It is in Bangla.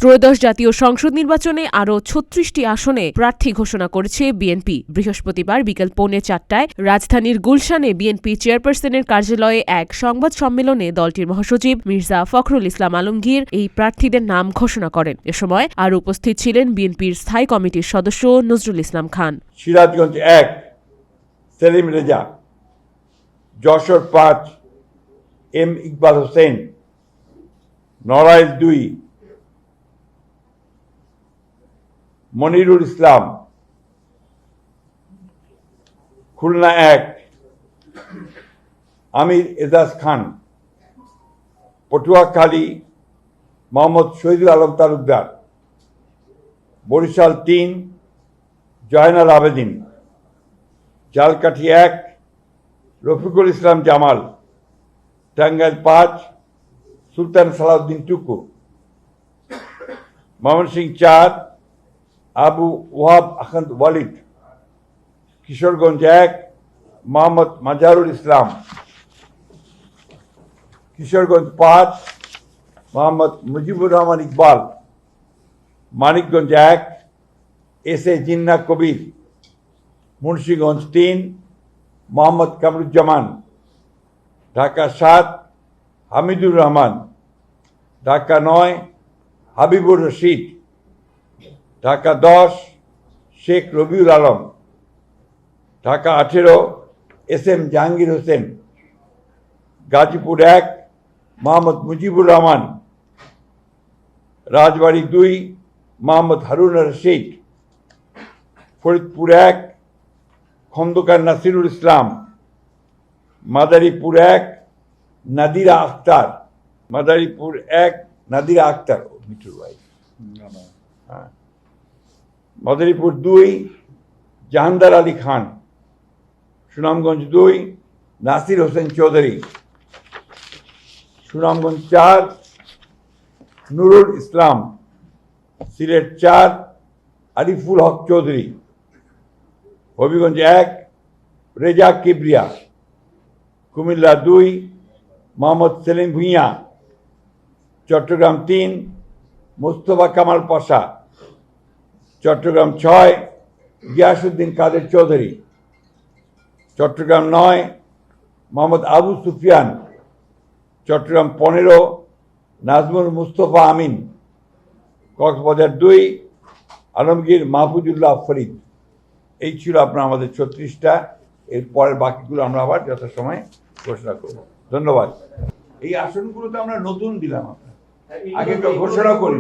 ত্রয়োদশ জাতীয় সংসদ নির্বাচনে আরও ৩৬টি আসনে প্রার্থী ঘোষণা করেছে বিএনপি। বৃহস্পতিবার বিকেল ৪:৩০টায় রাজধানীর গুলশানে বিএনপি চেয়ারপারসনের কার্যালয়ে এক সংবাদ সম্মেলনে দলটির মহাসচিব মির্জা ফখরুল ইসলাম আলমগীর এই প্রার্থীদের নাম ঘোষণা করেন। এ সময় আরও উপস্থিত ছিলেন বিএনপির স্থায়ী কমিটির সদস্য Nazrul Islam Khan. Sirajganj ১ Selim Reza, Jessore ৫ M Iqbal Hossain, Narail ২ Monirul Islam, Khulna ১ Amir Ejaz Khan, Patuakhali Mohammad Shahidul Alam Talukdar, Barisal ৩ Joynal Abedin, Jhalakathi ১ Rafiqul Islam Jamal, Tangail ৫ Sultan Salahuddin Tuku, Mymensingh ৪ Abu Wahab Ahmed Walid, Kishoreganj ১ Mohammad Mazharul Islam, Kishoreganj ৫ Mohammad Mujibur Rahman Iqbal, Manikganj ১ S A Jinnah Kabir, Munshiganj ৩ Mohammad Kamruzzaman, Dhaka ৭ Hamidur Rahman, Dhaka ৯ Habibur Rashid, Dhaka ১০ Sheikh Rabiul Alam, Dhaka ১৮ S M Jahangir Hossain, Gazipur ১ Mohammad Mujibur Rahman, রাজবাড়ী ২ মোহাম্মদ হারুন রশিদ, ফরিদপুর ১ খন্দকার নাসিরুল ইসলাম, মাদারীপুর ১ নাদিরা আক্তার, মাদারীপুর ১ নাদিরা আক্তার মিঠুর ভাই, মাদারীপুর ২ জাহানদার আলী খান, সুনামগঞ্জ ২ নাসির হোসেন চৌধুরী, সুনামগঞ্জ ৪ নুরুল ইসলাম, সিলেট ৪ আরিফুল হক চৌধুরী, হবিগঞ্জ ১ রেজা কিবরিয়া, কুমিল্লা ২ মোহাম্মদ সেলিম ভুঁইয়া, চট্টগ্রাম ৩ মোস্তফা কামাল পাশা, চট্টগ্রাম ৬ গিয়াসউদ্দিন কাদের চৌধুরী, চট্টগ্রাম ৯ মোহাম্মদ আবু সুফিয়ান, চট্টগ্রাম ১৫ নাজমুল মুস্তফা আমিন, কক্সবাজার ২ আলমগীর মাহফুজুল্লাহ ফরিদ। এই ছিল আপনার আমাদের ৩৬টা। এর পরের বাকিগুলো আমরা আবার যথাসময়ে ঘোষণা করব। ধন্যবাদ। এই আসনগুলো তো আমরা নতুন দিলাম, আপনার আগে তো ঘোষণা করি।